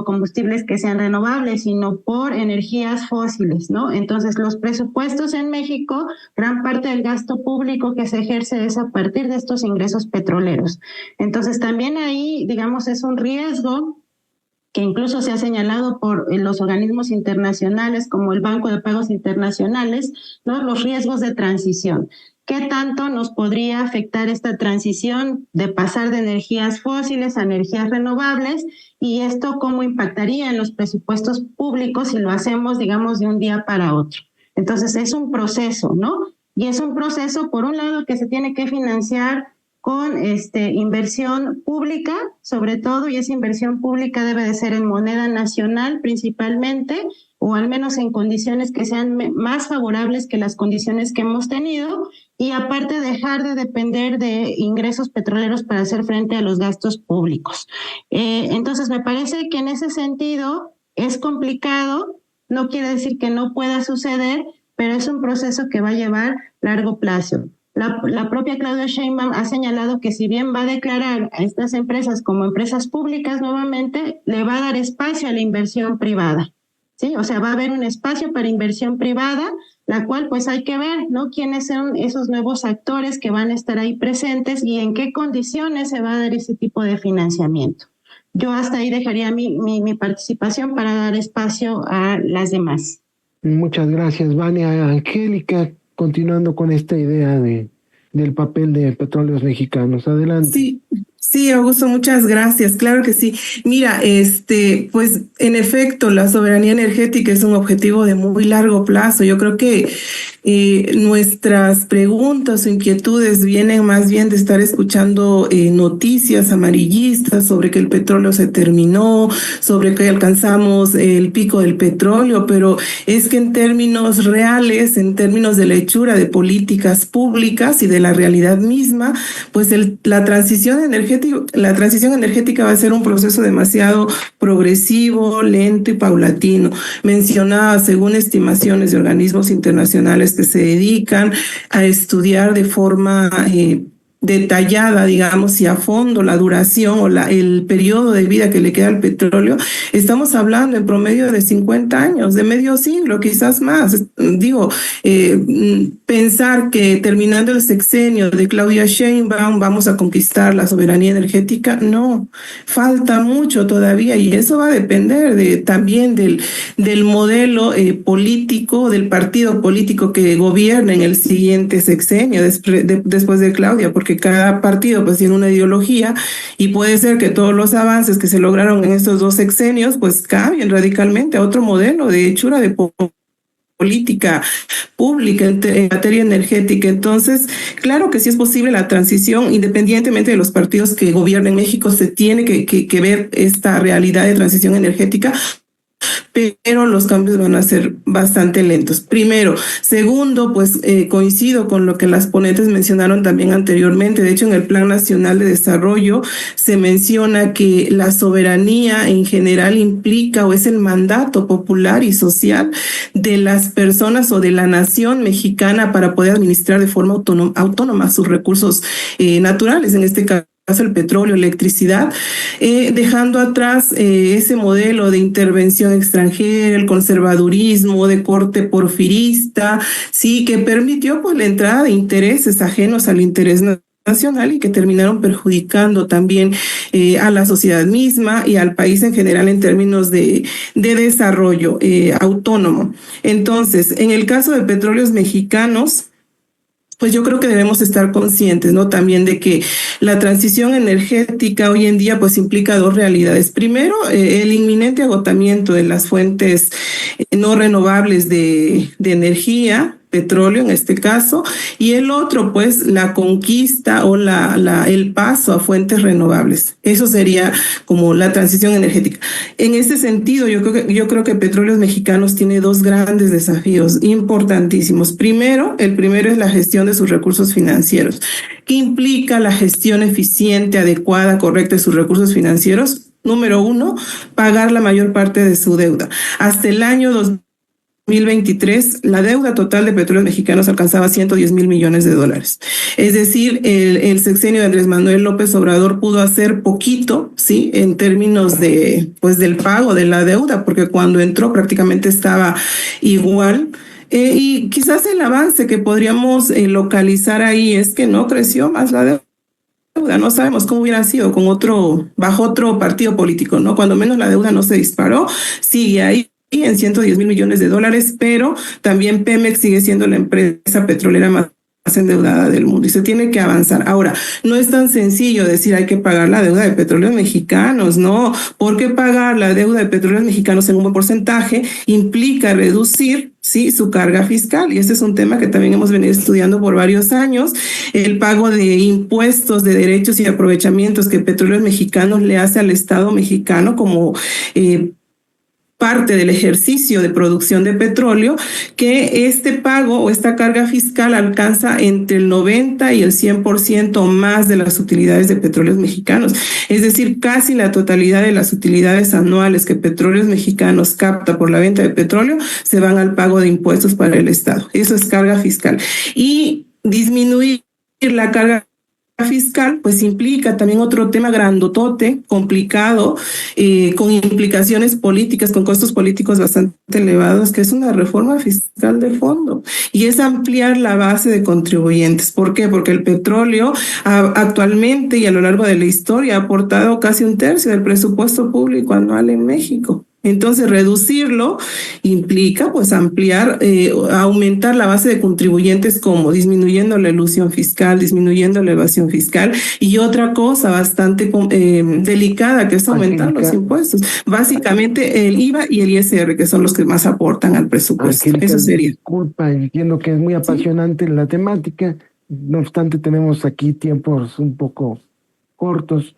combustibles que sean renovables, sino por energías fósiles, ¿no? Entonces, los presupuestos en México, gran parte del gasto público que se ejerce es a partir de estos ingresos petroleros. Entonces, también ahí, digamos, es un riesgo que incluso se ha señalado por los organismos internacionales como el Banco de Pagos Internacionales, ¿no? Los riesgos de transición. ¿Qué tanto nos podría afectar esta transición de pasar de energías fósiles a energías renovables? Y esto cómo impactaría en los presupuestos públicos si lo hacemos, digamos, de un día para otro. Entonces es un proceso, ¿no? Y es un proceso, por un lado, que se tiene que financiar con inversión pública, sobre todo, y esa inversión pública debe de ser en moneda nacional principalmente, o al menos en condiciones que sean más favorables que las condiciones que hemos tenido, y aparte dejar de depender de ingresos petroleros para hacer frente a los gastos públicos. Entonces me parece que en ese sentido es complicado, no quiere decir que no pueda suceder, pero es un proceso que va a llevar largo plazo. La propia Claudia Sheinbaum ha señalado que si bien va a declarar a estas empresas como empresas públicas nuevamente, le va a dar espacio a la inversión privada, ¿sí? O sea, va a haber un espacio para inversión privada, la cual pues hay que ver, ¿no? Quiénes son esos nuevos actores que van a estar ahí presentes y en qué condiciones se va a dar ese tipo de financiamiento. Yo hasta ahí dejaría mi participación para dar espacio a las demás.
Muchas gracias, Vania. Angélica, continuando con esta idea del papel de Petróleos Mexicanos. Adelante.
Sí, Augusto, muchas gracias. Claro que sí. Mira, pues en efecto, la soberanía energética es un objetivo de muy largo plazo. Yo creo que nuestras preguntas o inquietudes vienen más bien de estar escuchando noticias amarillistas sobre que el petróleo se terminó, sobre que alcanzamos el pico del petróleo, pero es que en términos reales, en términos de la hechura de políticas públicas y de la realidad misma, pues la transición energética va a ser un proceso demasiado progresivo, lento y paulatino. Mencionaba, según estimaciones de organismos internacionales que se dedican a estudiar de forma detallada, digamos, y a fondo la duración o el periodo de vida que le queda al petróleo, estamos hablando en promedio de 50 años, de medio siglo, quizás más. Digo, pensar que terminando el sexenio de Claudia Sheinbaum vamos a conquistar la soberanía energética, no, falta mucho todavía, y eso va a depender también del modelo político, del partido político que gobierne en el siguiente sexenio después de Claudia, porque cada partido pues tiene una ideología y puede ser que todos los avances que se lograron en estos 2 sexenios pues cambien radicalmente a otro modelo de hechura de política pública en materia energética. Entonces, claro que sí es posible la transición, independientemente de los partidos que gobiernen México, se tiene que ver esta realidad de transición energética, pero los cambios van a ser bastante lentos. Primero. Segundo, pues coincido con lo que las ponentes mencionaron también anteriormente. De hecho, en el Plan Nacional de Desarrollo se menciona que la soberanía en general implica o es el mandato popular y social de las personas o de la nación mexicana para poder administrar de forma autónoma sus recursos naturales, en este caso el petróleo, electricidad, dejando atrás ese modelo de intervención extranjera, el conservadurismo de corte porfirista, sí, que permitió pues la entrada de intereses ajenos al interés nacional y que terminaron perjudicando también a la sociedad misma y al país en general en términos de desarrollo autónomo. Entonces, en el caso de Petróleos Mexicanos, pues yo creo que debemos estar conscientes, ¿no? También de que la transición energética hoy en día pues implica dos realidades. Primero, el inminente agotamiento de las fuentes no renovables de energía, petróleo en este caso, y el otro pues la conquista o el paso a fuentes renovables. Eso sería como la transición energética. En ese sentido, yo creo que Petróleos Mexicanos tiene dos grandes desafíos importantísimos. El primero es la gestión de sus recursos financieros, que implica la gestión eficiente, adecuada, correcta de sus recursos financieros. Número uno, pagar la mayor parte de su deuda. Hasta el año 2023, la deuda total de Petróleos Mexicanos alcanzaba 110 mil millones de dólares. Es decir, el sexenio de Andrés Manuel López Obrador pudo hacer poquito, ¿sí? En términos de, pues, del pago de la deuda, porque cuando entró prácticamente estaba igual. Y quizás el avance que podríamos localizar ahí es que no creció más la deuda. No sabemos cómo hubiera sido bajo otro partido político, ¿no? Cuando menos la deuda no se disparó, sigue ahí en 110 mil millones de dólares, pero también Pemex sigue siendo la empresa petrolera más endeudada del mundo y se tiene que avanzar. Ahora, no es tan sencillo decir hay que pagar la deuda de Petróleos Mexicanos, no, porque pagar la deuda de Petróleos Mexicanos en un buen porcentaje implica reducir, sí, su carga fiscal, y este es un tema que también hemos venido estudiando por varios años, el pago de impuestos, de derechos y aprovechamientos que Petróleos Mexicanos le hace al Estado mexicano como parte del ejercicio de producción de petróleo, que este pago o esta carga fiscal alcanza entre el 90 y el 100% más de las utilidades de Petróleos Mexicanos. Es decir, casi la totalidad de las utilidades anuales que Petróleos Mexicanos capta por la venta de petróleo se van al pago de impuestos para el Estado. Eso es carga fiscal. Y disminuir la carga fiscal, pues implica también otro tema grandotote, complicado, con implicaciones políticas, con costos políticos bastante elevados, que es una reforma fiscal de fondo, y es ampliar la base de contribuyentes. ¿Por qué? Porque el petróleo actualmente y a lo largo de la historia ha aportado casi un tercio del presupuesto público anual en México. Entonces, reducirlo implica pues ampliar, aumentar la base de contribuyentes, como disminuyendo la elusión fiscal, disminuyendo la evasión fiscal, y otra cosa bastante delicada, que es aumentar los impuestos. Básicamente el IVA y el ISR, que son los que más aportan al presupuesto.
Angélica,
eso sería.
Disculpa, entiendo que es muy apasionante la temática, no obstante tenemos aquí tiempos un poco cortos,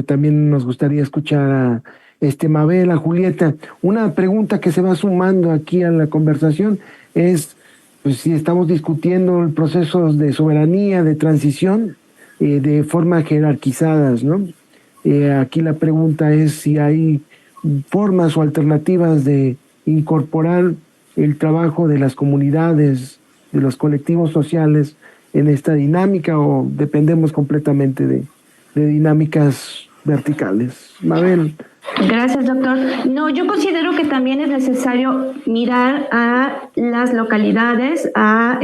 también nos gustaría escuchar a Mabel, a Julieta. Una pregunta que se va sumando aquí a la conversación es, pues, si estamos discutiendo el proceso de soberanía, de transición, de forma jerarquizadas, ¿no? Aquí la pregunta es si hay formas o alternativas de incorporar el trabajo de las comunidades, de los colectivos sociales en esta dinámica, o dependemos completamente de dinámicas verticales. Mabel.
Gracias, doctor. No, yo considero que también es necesario mirar a las localidades, a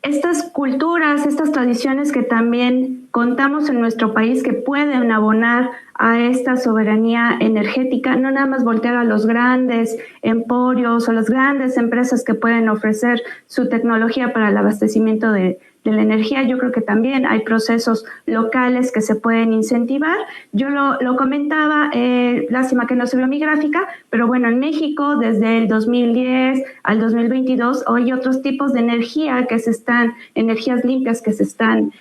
estas culturas, estas tradiciones que también contamos en nuestro país, que pueden abonar a esta soberanía energética, no nada más voltear a los grandes emporios o las grandes empresas que pueden ofrecer su tecnología para el abastecimiento de la energía. Yo creo que también hay procesos locales que se pueden incentivar. Yo lo comentaba, lástima que no se vio mi gráfica, pero bueno, en México desde el 2010 al 2022 hay otros tipos de energía energías limpias que se están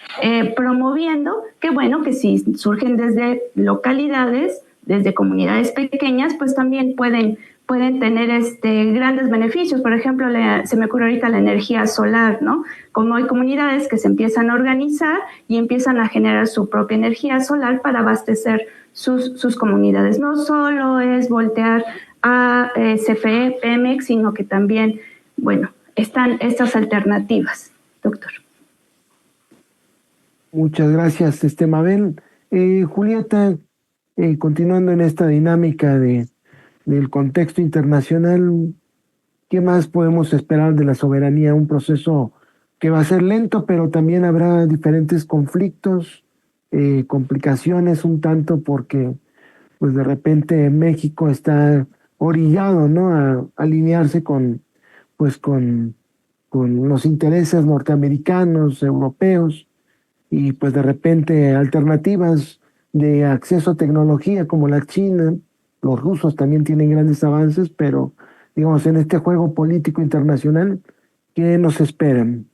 promoviendo, que bueno, que sí surgen desde localidades desde comunidades pequeñas, pues también pueden tener grandes beneficios. Por ejemplo, se me ocurre ahorita la energía solar, ¿no? Como hay comunidades que se empiezan a organizar y empiezan a generar su propia energía solar para abastecer sus comunidades. No solo es voltear a CFE, Pemex, sino que también, bueno, están estas alternativas, doctor.
Muchas gracias, Mabel. Julieta, continuando en esta dinámica del contexto internacional, ¿qué más podemos esperar de la soberanía? Un proceso que va a ser lento, pero también habrá diferentes conflictos, complicaciones un tanto, porque pues de repente México está orillado, ¿no?, a alinearse con los intereses norteamericanos, europeos, y pues de repente alternativas de acceso a tecnología como la China. Los rusos también tienen grandes avances, pero digamos, en este juego político internacional, ¿qué nos esperan?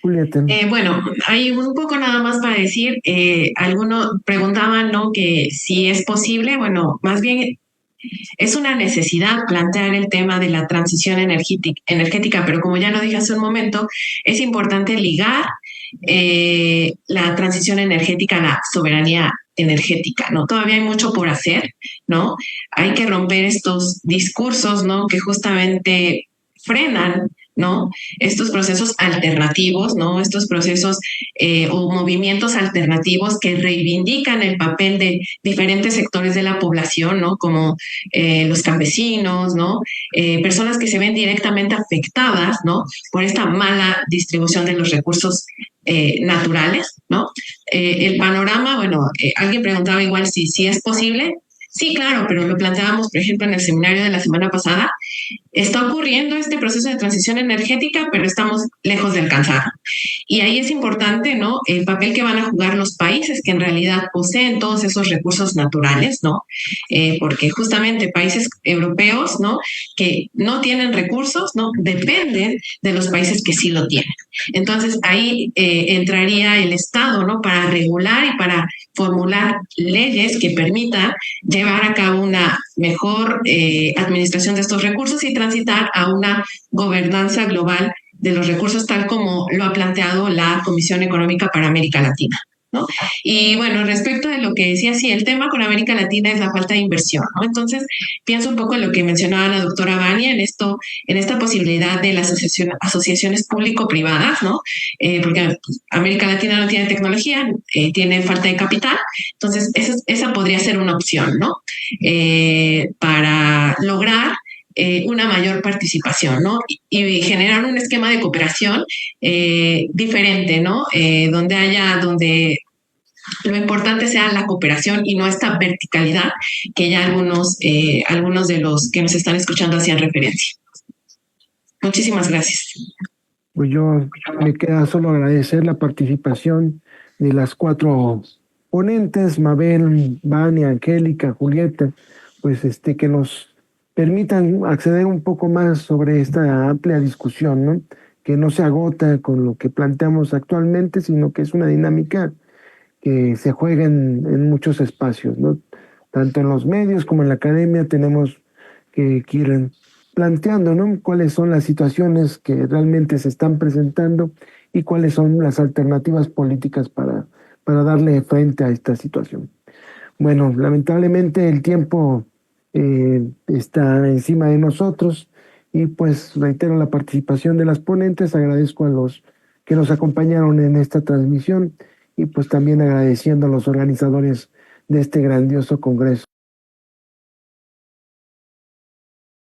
Julieta.
Bueno, hay un poco nada más para decir, algunos preguntaban, ¿no?, que si es posible. Bueno, más bien es una necesidad plantear el tema de la transición energética, pero como ya lo dije hace un momento, es importante ligar la transición energética a la soberanía energética, ¿no? Todavía hay mucho por hacer, ¿no? Hay que romper estos discursos, ¿no?, que justamente frenan, ¿no?, estos procesos alternativos, ¿no?, estos procesos o movimientos alternativos que reivindican el papel de diferentes sectores de la población, ¿no?, como los campesinos, ¿no?, personas que se ven directamente afectadas, ¿no?, por esta mala distribución de los recursos naturales, ¿no? El panorama, bueno, alguien preguntaba igual si es posible. Sí, claro, pero lo planteábamos, por ejemplo, en el seminario de la semana pasada. Está ocurriendo este proceso de transición energética, pero estamos lejos de alcanzarlo. Y ahí es importante, ¿no?, el papel que van a jugar los países que en realidad poseen todos esos recursos naturales, ¿no? Porque justamente países europeos, ¿no?, que no tienen recursos, ¿no?, dependen de los países que sí lo tienen. Entonces ahí entraría el Estado, ¿no?, para regular y para formular leyes que permitan llevar a cabo una mejor administración de estos recursos y transitar a una gobernanza global de los recursos, tal como lo ha planteado la Comisión Económica para América Latina, ¿no? Y bueno, respecto de lo que decía, sí, el tema con América Latina es la falta de inversión, ¿no? Entonces, pienso un poco en lo que mencionaba la doctora Vania, en esta posibilidad de las asociaciones público-privadas, ¿no? Porque América Latina no tiene tecnología, tiene falta de capital, entonces esa podría ser una opción, ¿no? Para lograr una mayor participación, ¿no? Y generar un esquema de cooperación diferente, ¿no? Donde lo importante sea la cooperación y no esta verticalidad que ya algunos de los que nos están escuchando hacían referencia. Muchísimas gracias.
Pues yo me queda solo agradecer la participación de las 4 ponentes, Mabel, Vania, Angélica, Julieta, pues que nos permitan acceder un poco más sobre esta amplia discusión, ¿no?, que no se agota con lo que planteamos actualmente, sino que es una dinámica que se juega en muchos espacios, ¿no? Tanto en los medios como en la academia tenemos que ir planteando, ¿no?, cuáles son las situaciones que realmente se están presentando y cuáles son las alternativas políticas para darle frente a esta situación. Bueno, lamentablemente el tiempo está encima de nosotros y pues reitero la participación de las ponentes, agradezco a los que nos acompañaron en esta transmisión y pues también agradeciendo a los organizadores de este grandioso congreso.